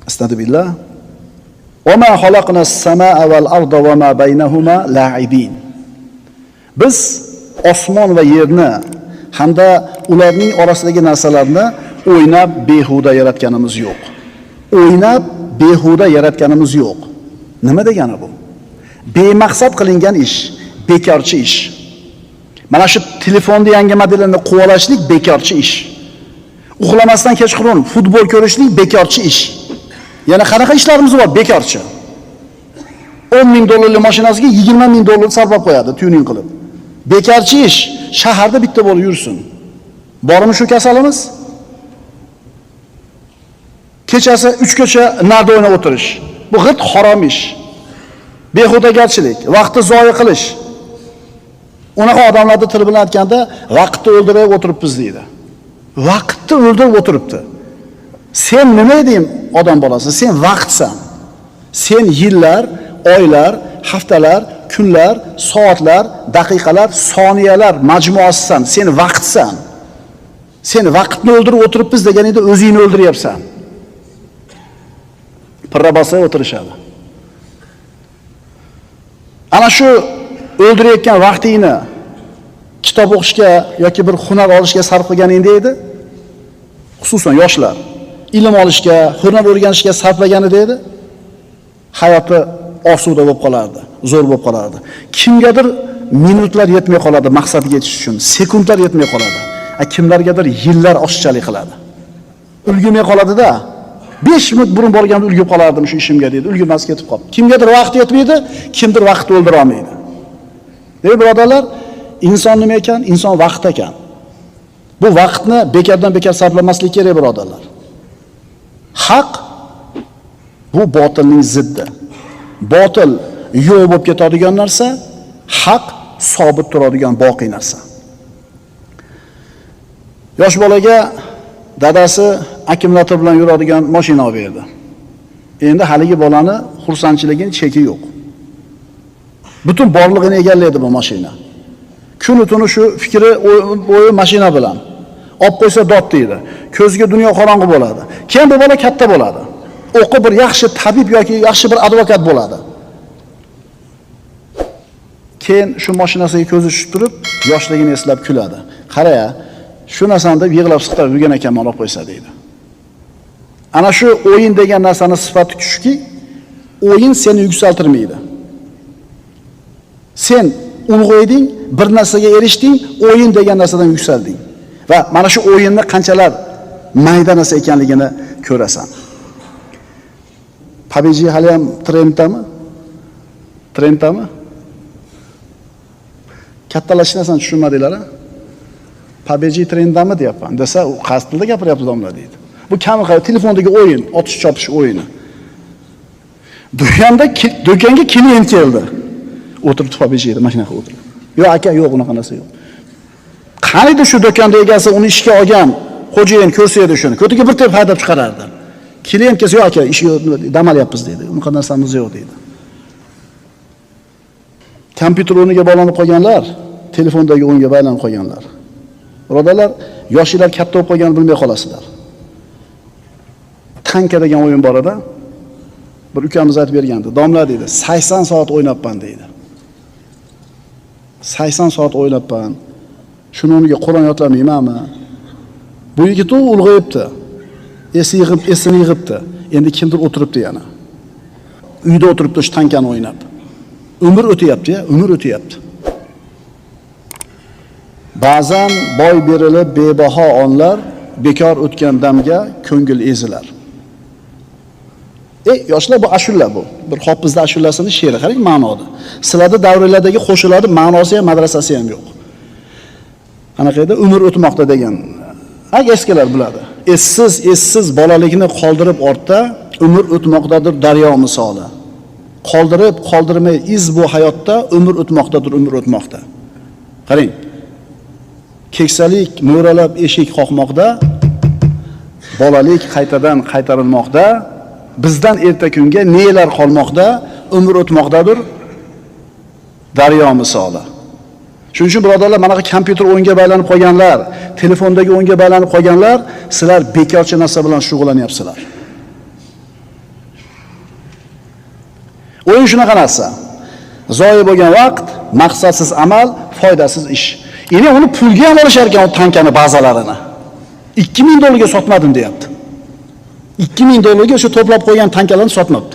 Astagfirullah. Wa ma xalaqnas samaa wal arda wa ma baynahuma la'ibin. Biz osmon va yerni hamda ularning orasidagi narsalarni o'ynab behuda yaratganimiz yo'q. O'ynab behuda yaratganimiz yo'q. Nima degani bu? Bemaqsad qilingan ish, bekorchi ish. Mana shu telefonni yangi modelini quvalashlik bekorchi ish. Uxlamasdan kechqurun futbol ko'rishlik bekorchi ish. Yana qanaqa ishlarimiz bor bekorchi? 10 ming dollarlik mashinasiga 20 ming dollar sarflab qo'yadi tuning qilib. Bekorchi ish. Shaharda bitta bo'lib yursin. Bormi shu kasalimiz? Kechasi 3 gacha narda o'ynab o'tirish. Bu g'it harom ish. Behudagarchilik, vaqtni zoya qilish. Unaqa odamlarning tili bilan aytganda vaqtni o'ldirib o'tiribmiz deydi. Vaqtni o'ldirib o'tiribdi. Sen nima eding odam bolasi? Sen vaqtsan. Sen yillar, oylar, haftalar, kunlar, soatlar, daqiqalar, soniyalar majmuasisan. Sen vaqtsan. Sen vaqtni o'ldirib o'tiribmiz deganingda o'zingni o'ldiryapsan. Pirrabasa o'tirishadi. Ana shu o'ldirayotgan vaqtingni kitob o'qishga yoki bir hunar olishga sarf qilganingda edi. Xususan yoshlar ilm olishga, hunar o'rganishga sarflaganida edi. Hayoti osuda bo'lib qolardi, zo'r bo'lib qolardi. Kimgadir minutlar yetmay qoladi maqsadga yetish uchun, sekundlar yetmay qoladi. Kimlargadir yillar oshchalik qiladi. Ulgurmay qoladi-da. 5 minut burun borganda ulgib qolardim shu ishimga dedi. Ulgurmas ketib qoldi. Kimgadir vaqt yetmaydi, kimdir vaqtni o'ldira olmaydi. Ey birodarlar, inson nima ekan? Inson vaqt ekan. Bu vaqtni bekardan bekar sarflamaslik kerak birodarlar. Haq bu botilning ziddi. Botil yo'q bo'lib ketadigan narsa, haq sobit turadigan boqiy narsa. Yosh bolaga dadasi akkumulyator bilan yuradigan mashina olib berdi. Endi haligi bolani xursandchiligining cheki yo'q. Butun borlig'ini egallaydi bu mashina. Kuni tuni shu fikri o'yi mashina bilan. Olib qo'ysa dod deydi. Ko'zga dunyo qorong'u bo'ladi. Keyin bu bola katta bo'ladi. O'qib bir yaxshi tabib yoki yaxshi bir advokat bo'ladi. Keyin shu mashinasiga ko'zi tushib turib, yoshligini eslab kuladi. Qara-ya, shu narsani deb yig'lab siqtab yurgan ekanman olib qo'ysa deydi. Ana shu o'yin degan narsani sifati shuki, o'yin seni yuksaltirmaydi. Sen ulg'ayding, bir narsaga erishding, o'yin degan narsadan yuksalding. Va mana shu o'yinni qanchalar mayda narsa ekanligini ko'rasan. PUBG hali ham trenddami? Trenddami? Kattalashnasan tushunmadinglar-a? PUBG trenddami deyapman. Desa, u qaysi tilda gapiryapti domla deydi. Bu kamil telefondagi o'yin, otish chopish o'yini. Do'konga klient keldi. O'tiribdi PUBG'da mashinaga o'tirib. Yo'q aka, yo'q unaqa narsa yo'q. Qaniydi shu do'konda egasi uni ishga olgan xo'jayin ko'rsa edi shuni. Ko'tiga bir tep haydab chiqarardi. Klient kelsa, yo'q aka, ish yo'q, dam olyapmiz dedi. Unaqa narsamiz yo'q dedi. Kompyuter o'rniga bog'lanib qolganlar, telefondagi o'yinga bog'lanib qolganlar. Birodarlar, yoshlar katta bo'lib qolganini bilmay qolasizlar. Tanka degan o'yin bor edi. Bir ukamiz aytib bergandi. Domla dedi, 80 soat o'ynabman dedi. 80 soat o'ynabman. Shuni o'rniga Qur'on yodlamaymanmi? Bu yigit ulg'ayibdi. Esini yig'ibdi. Endi kimdir o'tiribdi yana. Uyda o'tiribdi shu tankani o'ynab. Umr o'tyapti-ya, umr o'tyapti. Ba'zan boy berilib bebaho onlar, bekor o'tgan damga ko'ngil ezilar. Yoshlar, bu ashula bu. Bir hofizda ashulasining she'ri, qarang ma'noda. Sizlarda davralardagi qo'shiqlarning ma'nosi ham, madrasasi ham yo'q. Qanaqaydi umr o'tmoqda degan. Eskilar biladi. Essiz bolalikni qoldirib ortda, umr o'tmoqdadir daryo misoli. Qoldirmay iz bu hayotda, umr o'tmoqdadir, umr o'tmoqda. Qarang. Keksalik mo'ralab eshik qoqmoqda, bolalik qaytadan qaytarilmoqda, bizdan erta kunga nelar qolmoqda, umr o'tmoqdadir, daryo misoli. Shuning uchun birodarlar, mana bu kompyuter o'yinga bog'lanib qolganlar, telefondagi o'yinga bog'lanib qolganlar, sizlar bekorchi narsa bilan shug'ullanyapsizlar. O'yin shunaqa narsa. Zoyi bo'lgan vaqt, maqsadsiz amal, foydasiz ish. Endi uni pulga ham olishar ekan, o tankani bazalarini. 2000 dollarga sotmadim deyapti. 2000 dollarga o'sha to'plab qo'ygan tankalarni sotmabdi.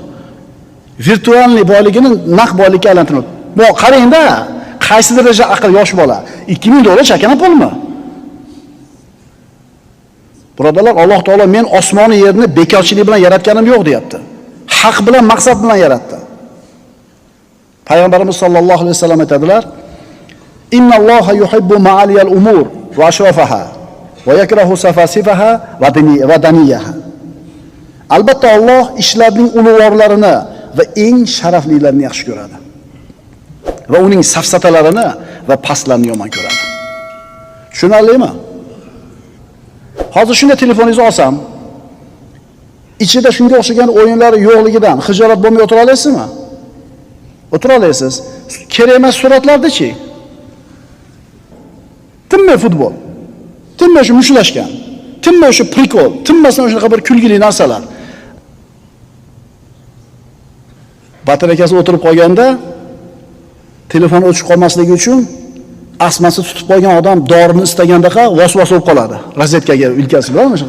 Virtualniy boyligini naqd boylikka aylantirib. Bu qarangda, qaysi daraja aql yosh bola. 2000 dollar chakana pulmi? Birodarlar, Alloh taolo men osmonni yerni bekorchilik bilan yaratganim yo'q deyapti. Haq bilan, maqsad bilan yaratdi. Payg'ambarimiz sollallohu alayhi vasallam aytadilar: "Innalloha yuhibbu ma'aliyal umur va ashrafaha va yakrahu safasifaha va daniyaha." Albatta Alloh ishlarning ulug'vorlarini va eng sharaflilarini yaxshi ko'radi. Va uning safsatalarini va pastlarini yomon ko'radi. Tushunarlimi? Hozir shunday telefoningizni olsam, ichida shunga o'xshagan o'yinlar yo'qligidan xijolat bo'lmay o'tira olasizmi? O'tira olasiz. Kerak emas suratlardachi? Tinmay futbol, tinmay shu mushtlashgan, tinmay shu prikol, tinmasdan shunaqa bir kulgili narsalar. Batareykasi o'tirib qolganda telefon o'chib qolmasligi uchun asmasi tutib qo'ygan odam dorini istagandaqa vos-vos bo'lib qoladi. Rozetkaga ilkasi bilan shu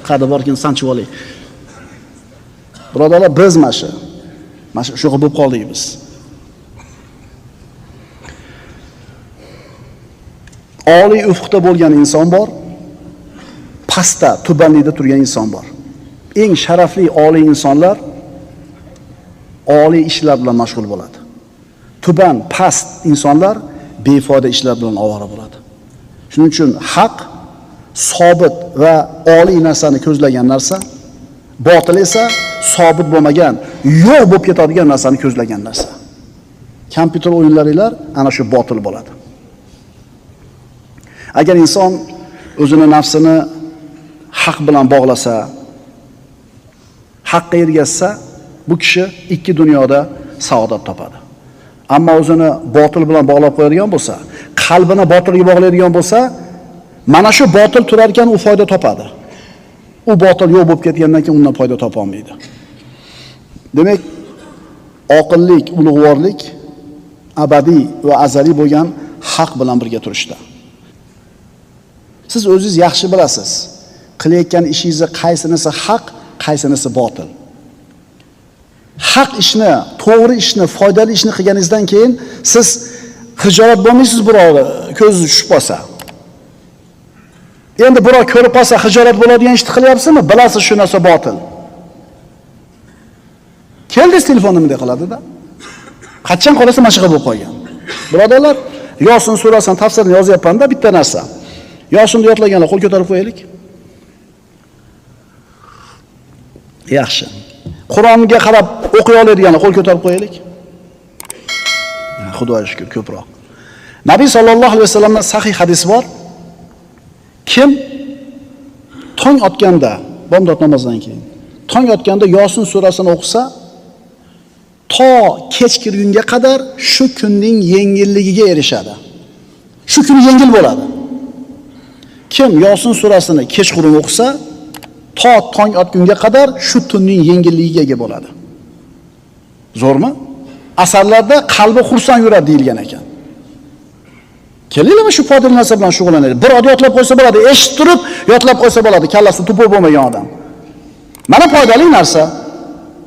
qadi borkin sanchib olay. Birodarlar, biz mana shu bo'lib qoldik biz. Oliy ufqda bo'lgan inson bor, pastda, tubanlikda turgan inson bor. Eng sharafli oliy insonlar oliy ishlar bilan mashg'ul bo'ladi. Tuban, past insonlar befoyda ishlar bilan ovora bo'ladi. Shuning uchun haq, sobit va oliy narsani ko'zlagan narsa, botil esa sobit bo'lmagan, yo'q bo'lib ketadigan narsani ko'zlagan narsa. Kompyuter o'yinlarilar ana shu botil bo'ladi. Agar inson o'zini nafsini haq bilan bog'lasa, haqqa ergashsa, bu kishi ikki dunyoda saodat topadi. Ammo o'zini botil bilan bog'lab qo'yadigan bo'lsa, qalbini botilga bog'laydigan bo'lsa, mana shu botil turar ekan u foyda topadi. U botil yo'q bo'lib ketgandan keyin undan foyda topa olmaydi. Demak, oqillik, ulug'vorlik abadiy va azaliy bo'lgan haq bilan birga turishda. Siz o'zingiz yaxshi bilasiz, qilayotgan ishingiz qaysinisi haq, qaysinisi botil. Haq ishni, to'g'ri ishni, foydali ishni qilganingizdan keyin siz xijolat bo'lmaysiz birovni ko'zi tushib qolsa. Endi birov ko'rib qolsa xijolat bo'ladigan ishni qilyapsizmi? Bilasiz shu narsa botil. Keldingiz telefonni bunday qiladi-da. Qachon qolasa mana shu bo'lib qolgan. Birodarlar, Yosin surasining tafsirini yozyapman-da, bitta narsa. Yosinni yodlaganlar qo'l ko'tarib qo'yaylik. Yaxshi. Qur'onga qarab o'qiy oladiganlar qo'l ko'tarib qo'yaylik. Xudoga shukr, ko'proq. Nabiy sallallohu alayhi vasallamdan sahih hadis bor. Kim tong otganda, bomdod namozdan keyin, tong otganda Yosin surasini o'qisa, to kech kirgunga qadar shu kunning yengilligiga erishadi. Shu kun yengil bo'ladi. Kim Yosin surasini kechqurun o'qisa, to tong otgunga qadar shu tunning yengilligiga ega bo'ladi. Zo'rmi? Asarlarda qalbi xursand yuradi deyilgan ekan. Kelinglarmi shu foydali narsa bilan shug'ullanaylik. Bir odam yotlab qo'ysa bo'ladi, eshitib turib yotlab qo'ysa bo'ladi, kallasi to'pol bo'lmagan odam. Mana foydali narsa.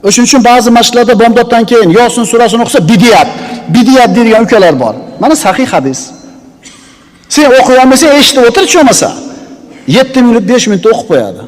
O'shuning uchun ba'zi masjidlarda bomdoddan keyin Yosin surasini o'qisa bidiyat deydigan ukalar bor. Mana sahih hadis. Sen o'qiy olmasang eshitib o'tir, cho'masa 7 minut 5 minut o'qib qo'yadi.